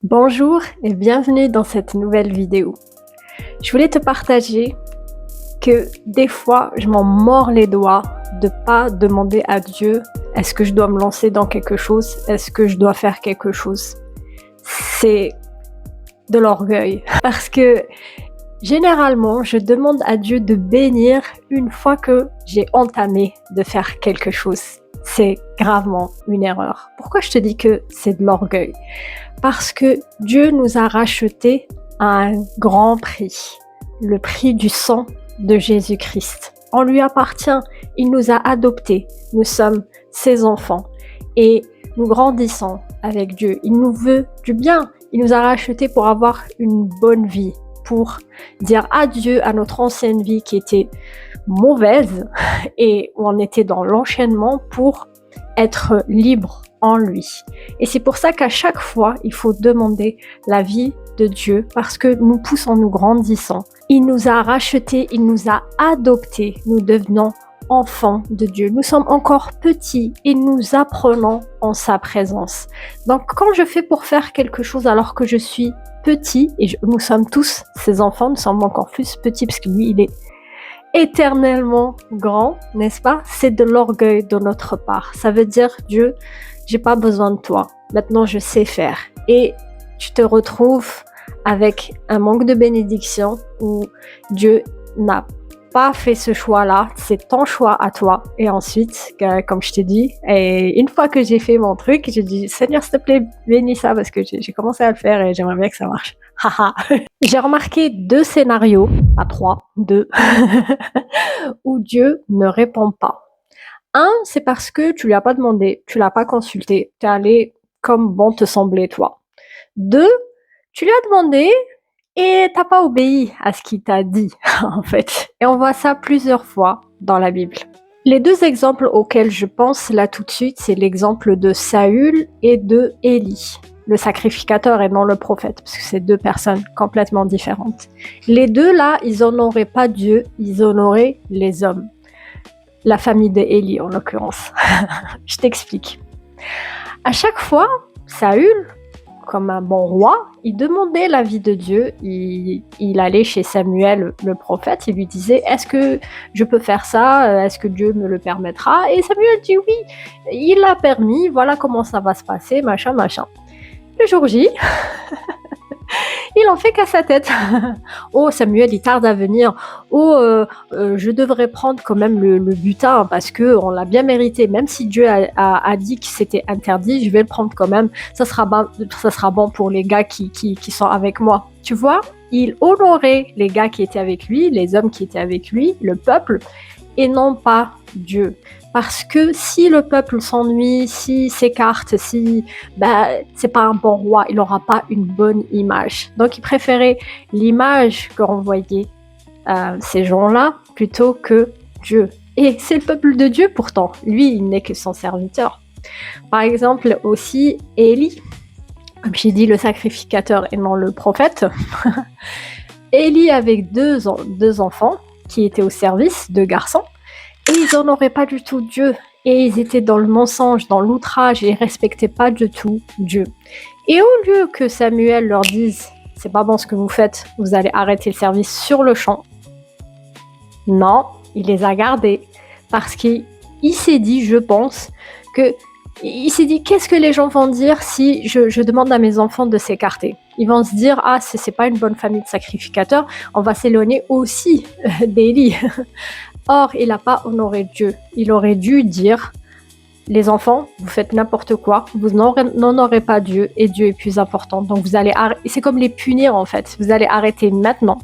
Bonjour et bienvenue dans cette nouvelle vidéo. Je voulais te partager que des fois, je m'en mords les doigts de pas demander à Dieu est-ce que je dois me lancer dans quelque chose, est-ce que je dois faire quelque chose. C'est de l'orgueil parce que généralement, je demande à Dieu de bénir une fois que j'ai entamé de faire quelque chose. C'est gravement une erreur. Pourquoi je te dis que c'est de l'orgueil? Parce que Dieu nous a rachetés à un grand prix, le prix du sang de Jésus-Christ. On lui appartient, il nous a adoptés, nous sommes ses enfants et nous grandissons avec Dieu. Il nous veut du bien, il nous a rachetés pour avoir une bonne vie, pour dire adieu à notre ancienne vie qui était mauvaise et où on était dans l'enchaînement pour être libre en lui. Et c'est pour ça qu'à chaque fois, il faut demander la vie de Dieu parce que nous poussons, nous grandissons. Il nous a rachetés, il nous a adoptés, nous devenons enfants de Dieu. Nous sommes encore petits et nous apprenons en sa présence. Donc quand je fais pour faire quelque chose alors que je suis petit, et nous sommes tous ses enfants, nous sommes encore plus petits parce que lui, il est éternellement grand, n'est-ce pas? C'est de l'orgueil de notre part. Ça veut dire, Dieu, j'ai pas besoin de toi. Maintenant, je sais faire. Et tu te retrouves avec un manque de bénédiction où Dieu n'a pas fait ce choix-là, c'est ton choix à toi. Et ensuite, comme je t'ai dit, et une fois que j'ai fait mon truc, j'ai dit, Seigneur, s'il te plaît, bénis ça parce que j'ai commencé à le faire et j'aimerais bien que ça marche. Haha. J'ai remarqué 2 scénarios, pas 3, 2, où Dieu ne répond pas. Un, c'est parce que tu lui as pas demandé, tu l'as pas consulté, t'es allé comme bon te semblait toi. 2, tu lui as demandé et t'as pas obéi à ce qu'il t'a dit, en fait. Et on voit ça plusieurs fois dans la Bible. Les 2 exemples auxquels je pense là tout de suite, c'est l'exemple de Saül et de Élie, le sacrificateur et non le prophète, parce que c'est 2 personnes complètement différentes. Les 2 là, ils honoraient pas Dieu, ils honoraient les hommes. La famille d'Élie en l'occurrence. Je t'explique. À chaque fois, Saül, comme un bon roi, il demandait l'avis de Dieu, il allait chez Samuel, le prophète, il lui disait « Est-ce que je peux faire ça? Est-ce que Dieu me le permettra ?» Et Samuel dit « Oui, il l'a permis, voilà comment ça va se passer, machin, machin. » Le jour J, il en fait qu'à sa tête. Oh, Samuel, il tarde à venir. Oh, je devrais prendre quand même le butin parce que on l'a bien mérité. Même si Dieu a dit que c'était interdit, je vais le prendre quand même. Ça sera bon pour les gars qui sont avec moi. Tu vois, il honorait les gars qui étaient avec lui, les hommes qui étaient avec lui, le peuple, et non pas Dieu. Parce que si le peuple s'ennuie, s'il s'écarte, si c'est pas un bon roi, il n'aura pas une bonne image. Donc il préférait l'image que renvoyaient ces gens-là plutôt que Dieu. Et c'est le peuple de Dieu pourtant. Lui, il n'est que son serviteur. Par exemple aussi Élie, comme j'ai dit, le sacrificateur et non le prophète. Élie avec deux enfants qui étaient au service, 2 garçons. Et ils n'honoraient pas du tout Dieu. Et ils étaient dans le mensonge, dans l'outrage, et ils respectaient pas du tout Dieu. Et au lieu que Samuel leur dise « C'est pas bon ce que vous faites, vous allez arrêter le service sur le champ », non, il les a gardés. Parce qu'il s'est dit, je pense, il s'est dit « Qu'est-ce que les gens vont dire si je demande à mes enfants de s'écarter ?» Ils vont se dire « Ah, c'est pas une bonne famille de sacrificateurs, on va s'éloigner aussi d'Élie. » Or, il n'a pas honoré Dieu. Il aurait dû dire « Les enfants, vous faites n'importe quoi, vous n'honorez pas Dieu et Dieu est plus important. Donc vous allez c'est comme les punir en fait. Vous allez arrêter maintenant.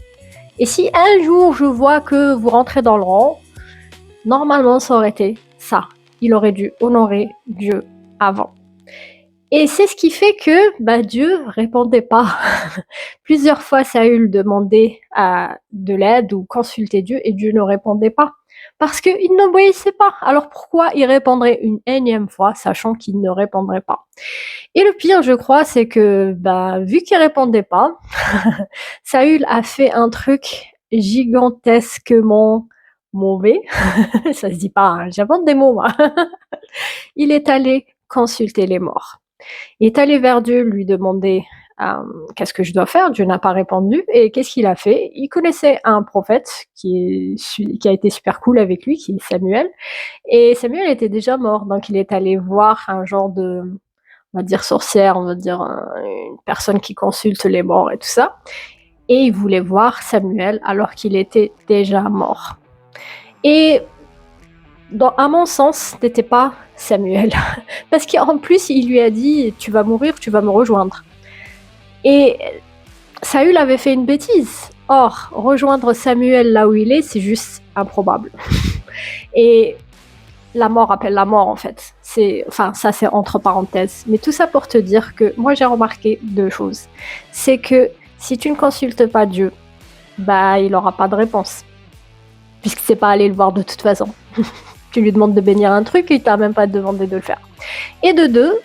Et si un jour je vois que vous rentrez dans le rang, normalement ça aurait été ça. Il aurait dû honorer Dieu avant. » Et c'est ce qui fait que Dieu répondait pas. Plusieurs fois, Saül demandait de l'aide ou consultait Dieu et Dieu ne répondait pas. Parce qu'il n'obéissait pas. Alors pourquoi il répondrait une énième fois, sachant qu'il ne répondrait pas? Et le pire, je crois, c'est que vu qu'il répondait pas, Saül a fait un truc gigantesquement mauvais. Ça se dit pas, hein, j'invente des mots, moi. Il est allé consulter les morts. Il est allé vers Dieu lui demander qu'est-ce que je dois faire? Dieu n'a pas répondu. Et qu'est-ce qu'il a fait? Il connaissait un prophète qui a été super cool avec lui, qui est Samuel. Et Samuel était déjà mort, donc il est allé voir un genre de, on va dire sorcière, on va dire une personne qui consulte les morts et tout ça. Et il voulait voir Samuel alors qu'il était déjà mort. Et à mon sens, n'était pas Samuel. Parce qu'en plus, il lui a dit, tu vas mourir, tu vas me rejoindre. Et Saül avait fait une bêtise. Or, rejoindre Samuel là où il est, c'est juste improbable. Et la mort appelle la mort, en fait. Ça, c'est entre parenthèses. Mais tout ça pour te dire que moi, j'ai remarqué 2 choses. C'est que si tu ne consultes pas Dieu, il n'aura pas de réponse. Puisque c'est pas allé le voir de toute façon. Tu lui demandes de bénir un truc et il t'a même pas demandé de le faire. Et de 2,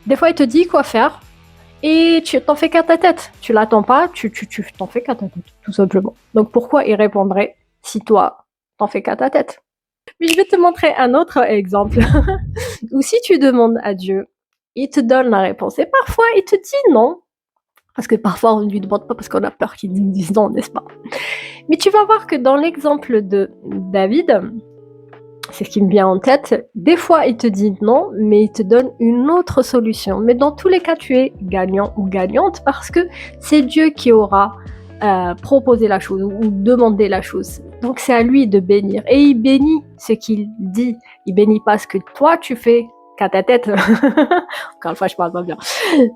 des fois, il te dit quoi faire. Et tu t'en fais qu'à ta tête. Tu l'attends pas, tu t'en fais qu'à ta tête, tout simplement. Donc pourquoi il répondrait si toi, t'en fais qu'à ta tête? Mais je vais te montrer un autre exemple. Où si tu demandes à Dieu, il te donne la réponse. Et parfois, il te dit non. Parce que parfois, on ne lui demande pas parce qu'on a peur qu'il nous dise non, n'est-ce pas? Mais tu vas voir que dans l'exemple de David, c'est ce qui me vient en tête, des fois il te dit non, mais il te donne une autre solution. Mais dans tous les cas, tu es gagnant ou gagnante parce que c'est Dieu qui aura proposé la chose ou demandé la chose. Donc c'est à lui de bénir. Et il bénit ce qu'il dit. Il bénit pas ce que toi tu fais qu'à ta tête. Encore une fois, je parle pas bien.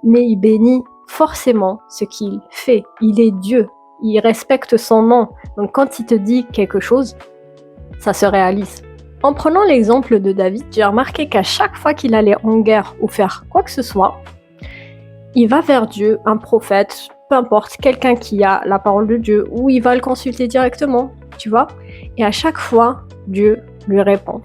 Mais il bénit forcément ce qu'il fait. Il est Dieu. Il respecte son nom. Donc quand il te dit quelque chose, ça se réalise. En prenant l'exemple de David, j'ai remarqué qu'à chaque fois qu'il allait en guerre ou faire quoi que ce soit, il va vers Dieu, un prophète, peu importe, quelqu'un qui a la parole de Dieu, ou il va le consulter directement, tu vois. Et à chaque fois, Dieu lui répond.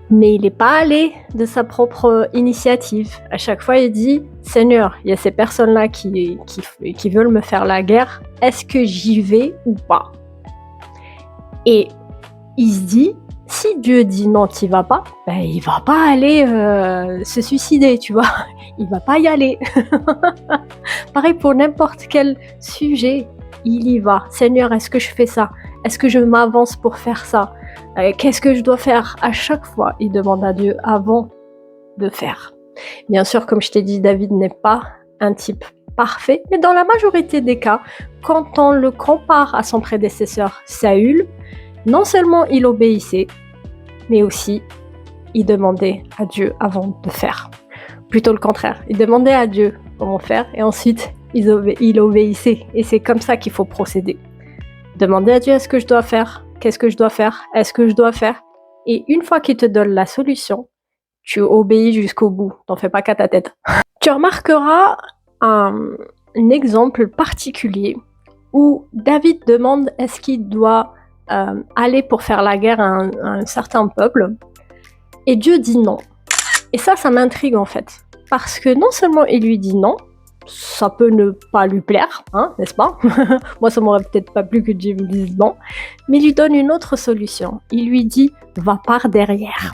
Mais il n'est pas allé de sa propre initiative. À chaque fois, il dit, Seigneur, il y a ces personnes-là qui veulent me faire la guerre, est-ce que j'y vais ou pas? Et il se dit, si Dieu dit non, t'y vas pas, il va pas aller se suicider, tu vois. Il va pas y aller. Pareil pour n'importe quel sujet, il y va. Seigneur, est-ce que je fais ça? Est-ce que je m'avance pour faire ça? Qu'est-ce que je dois faire? À chaque fois, il demande à Dieu avant de faire. Bien sûr, comme je t'ai dit, David n'est pas un type parfait, mais dans la majorité des cas, quand on le compare à son prédécesseur Saül, non seulement il obéissait, mais aussi il demandait à Dieu avant de faire. Plutôt le contraire, il demandait à Dieu comment faire et ensuite il obéissait. Et c'est comme ça qu'il faut procéder. Demander à Dieu est-ce que je dois faire? Qu'est-ce que je dois faire? Est-ce que je dois faire? Et une fois qu'il te donne la solution, tu obéis jusqu'au bout. T'en fais pas qu'à ta tête. Tu remarqueras un exemple particulier où David demande est-ce qu'il doit aller pour faire la guerre à un certain peuple, et Dieu dit non. Et ça m'intrigue en fait, parce que non seulement il lui dit non, ça peut ne pas lui plaire, hein, n'est-ce pas? Moi ça m'aurait peut-être pas plu que Dieu me dise non, mais il lui donne une autre solution. Il lui dit va par derrière.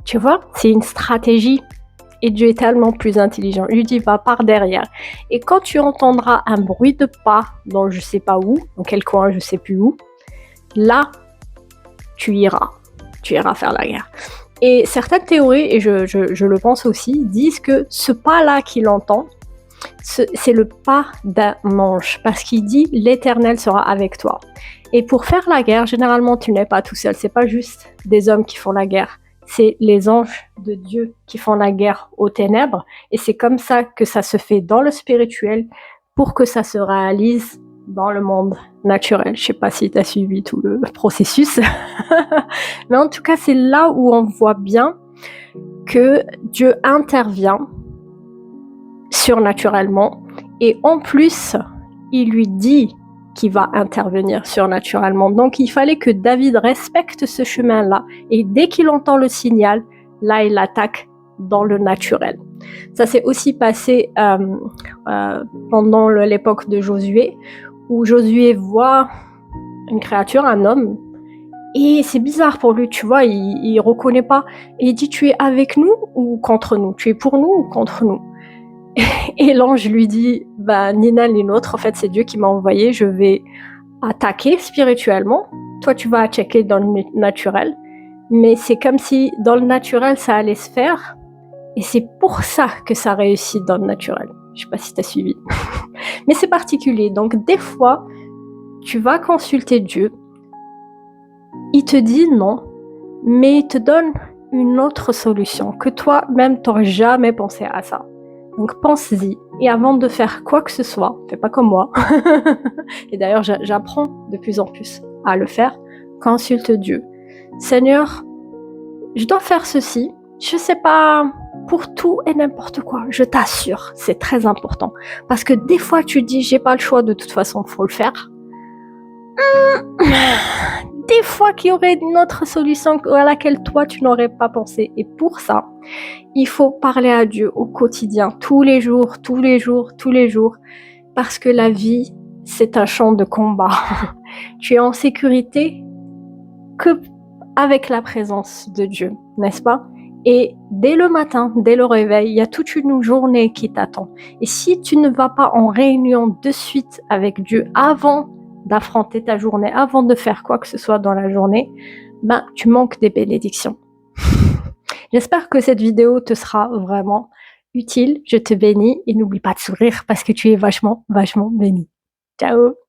Tu vois, c'est une stratégie. Et Dieu est tellement plus intelligent. Il lui dit va par derrière. Et quand tu entendras un bruit de pas dans je sais pas où, dans quel coin je sais plus où, là, tu iras faire la guerre. Et certaines théories, et je le pense aussi, disent que ce pas-là qu'il entend, c'est le pas d'un ange, parce qu'il dit l'Éternel sera avec toi. Et pour faire la guerre, généralement, tu n'es pas tout seul. C'est pas juste des hommes qui font la guerre. C'est les anges de Dieu qui font la guerre aux ténèbres. Et c'est comme ça que ça se fait dans le spirituel pour que ça se réalise dans le monde naturel. Je sais pas si tu as suivi tout le processus. Mais en tout cas, c'est là où on voit bien que Dieu intervient surnaturellement. Et en plus, il lui dit qu'il va intervenir surnaturellement. Donc, il fallait que David respecte ce chemin-là. Et dès qu'il entend le signal, là, il attaque dans le naturel. Ça s'est aussi passé pendant l'époque de Josué, où Josué voit une créature, un homme, et c'est bizarre pour lui, tu vois, il reconnaît pas. Et il dit, tu es avec nous ou contre nous? Tu es pour nous ou contre nous? Et l'ange lui dit, bah, ni l'un ni l'autre, en fait, c'est Dieu qui m'a envoyé, je vais attaquer spirituellement. Toi, tu vas checker dans le naturel. Mais c'est comme si dans le naturel, ça allait se faire. Et c'est pour ça que ça réussit dans le naturel. Je sais pas si tu as suivi. Mais c'est particulier. Donc, des fois, tu vas consulter Dieu. Il te dit non, mais il te donne une autre solution que toi-même, tu n'aurais jamais pensé à ça. Donc, pense-y. Et avant de faire quoi que ce soit, fais pas comme moi. Et d'ailleurs, j'apprends de plus en plus à le faire. Consulte Dieu. Seigneur, je dois faire ceci. Je sais pas, pour tout et n'importe quoi. Je t'assure, c'est très important. Parce que des fois, tu dis, j'ai pas le choix, de toute façon, faut le faire. Des fois qu'il y aurait une autre solution à laquelle toi, tu n'aurais pas pensé. Et pour ça, il faut parler à Dieu au quotidien, tous les jours, tous les jours, tous les jours. Parce que la vie, c'est un champ de combat. Tu es en sécurité que avec la présence de Dieu, n'est-ce pas? Et dès le matin, dès le réveil, il y a toute une journée qui t'attend. Et si tu ne vas pas en réunion de suite avec Dieu avant d'affronter ta journée, avant de faire quoi que ce soit dans la journée, ben, tu manques des bénédictions. J'espère que cette vidéo te sera vraiment utile. Je te bénis et n'oublie pas de sourire parce que tu es vachement, vachement béni. Ciao!